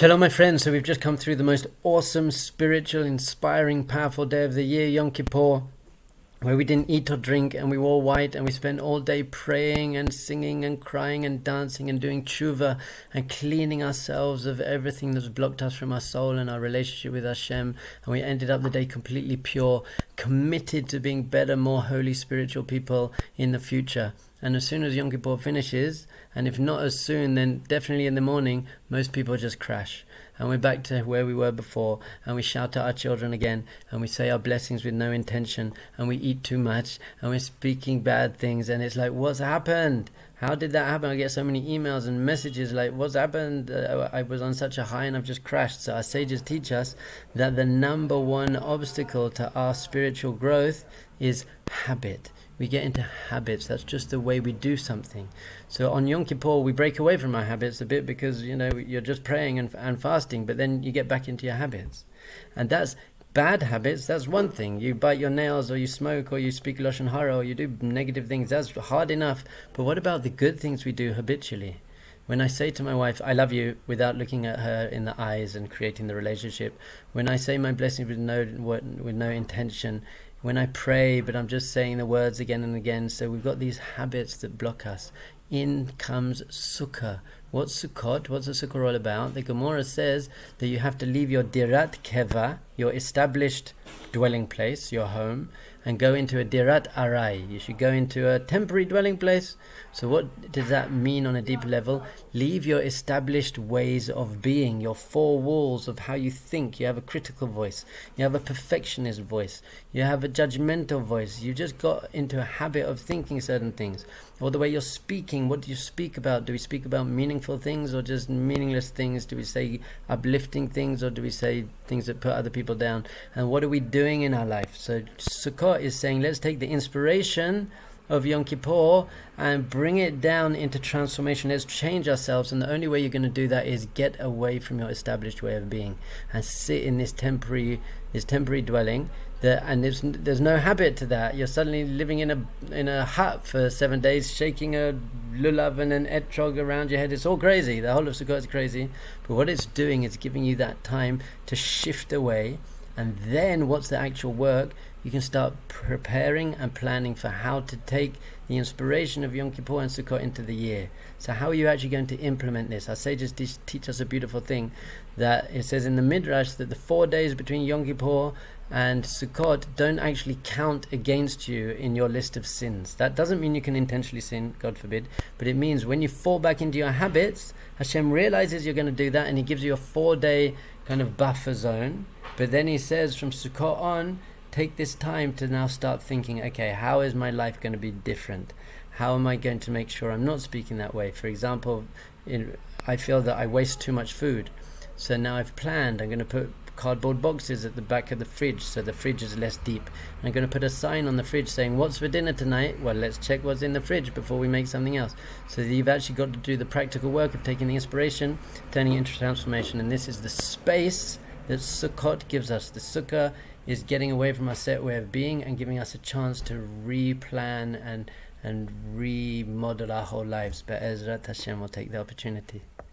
Shalom, my friends. So we've just come through the most awesome, spiritual, inspiring, powerful day of the year, Yom Kippur, where we didn't eat or drink and we wore white and we spent all day praying and singing and crying and dancing and doing tshuva and cleaning ourselves of everything that's blocked us from our soul and our relationship with Hashem. And we ended up the day completely pure, committed to being better, more holy, spiritual people in the future. And as soon as Yom Kippur finishes, and if not as soon, then definitely in the morning, most people just crash. And we're back to where we were before, and we shout at our children again, and we say our blessings with no intention, and we eat too much, and we're speaking bad things, and it's like, what's happened? How did that happen? I get so many emails and messages like, what's happened? I was on such a high and I've just crashed. So our sages teach us that the number one obstacle to our spiritual growth is habit. We get into habits. That's just the way we do something. So on Yom Kippur, we break away from our habits a bit because, you're just praying and fasting, but then you get back into your habits. And that's bad habits. That's one thing. You bite your nails, or you smoke, or you speak Lashon Hara, or you do negative things. That's hard enough. But what about the good things we do habitually? When I say to my wife, I love you, without looking at her in the eyes and creating the relationship. When I say my blessings with no intention. When I pray, but I'm just saying the words again and again. So we've got these habits that block us. In comes Sukkot. What's Sukkot? What's the Sukkot all about? The Gemara says that you have to leave your dirat keva, your established dwelling place, your home, and go into a dirat arai. You should go into a temporary dwelling place. So what does that mean on a deeper level? Leave your established ways of being, your four walls of how you think. You have a critical voice. You have a perfectionist voice. You have a judgmental voice. You just got into a habit of thinking certain things. Or the way you're speaking, what do you speak about? Do we speak about meaningful things or just meaningless things? Do we say uplifting things or do we say things that put other people down? And what are we doing in our life? So Sukkot is saying, let's take the inspiration of Yom Kippur and bring it down into transformation. Let's change ourselves, and the only way you're going to do that is get away from your established way of being and sit in this temporary dwelling. And there's no habit to that. You're suddenly living in a hut for 7 days, shaking a lulav and an etrog around your head. It's all crazy. The whole of Sukkot is crazy. But what it's doing is giving you that time to shift away. And then what's the actual work? You can start preparing and planning for how to take the inspiration of Yom Kippur and Sukkot into the year. So how are you actually going to implement this? Our sages teach us a beautiful thing, that it says in the Midrash that the 4 days between Yom Kippur and Sukkot don't actually count against you in your list of sins. That doesn't mean you can intentionally sin, God forbid, but it means when you fall back into your habits, Hashem realizes you're going to do that and He gives you a 4-day kind of buffer zone. But then He says from Sukkot on, take this time to now start thinking, okay, how is my life going to be different? How am I going to make sure I'm not speaking that way? For example, I feel that I waste too much food. So now I've planned, I'm going to put cardboard boxes at the back of the fridge so the fridge is less deep. And I'm going to put a sign on the fridge saying, what's for dinner tonight? Well, let's check what's in the fridge before we make something else. So you've actually got to do the practical work of taking the inspiration, turning it into transformation. And this is the space that Sukkot gives us. The Sukkah is getting away from our set way of being and giving us a chance to replan and remodel our whole lives. But Ezrat Hashem will take the opportunity.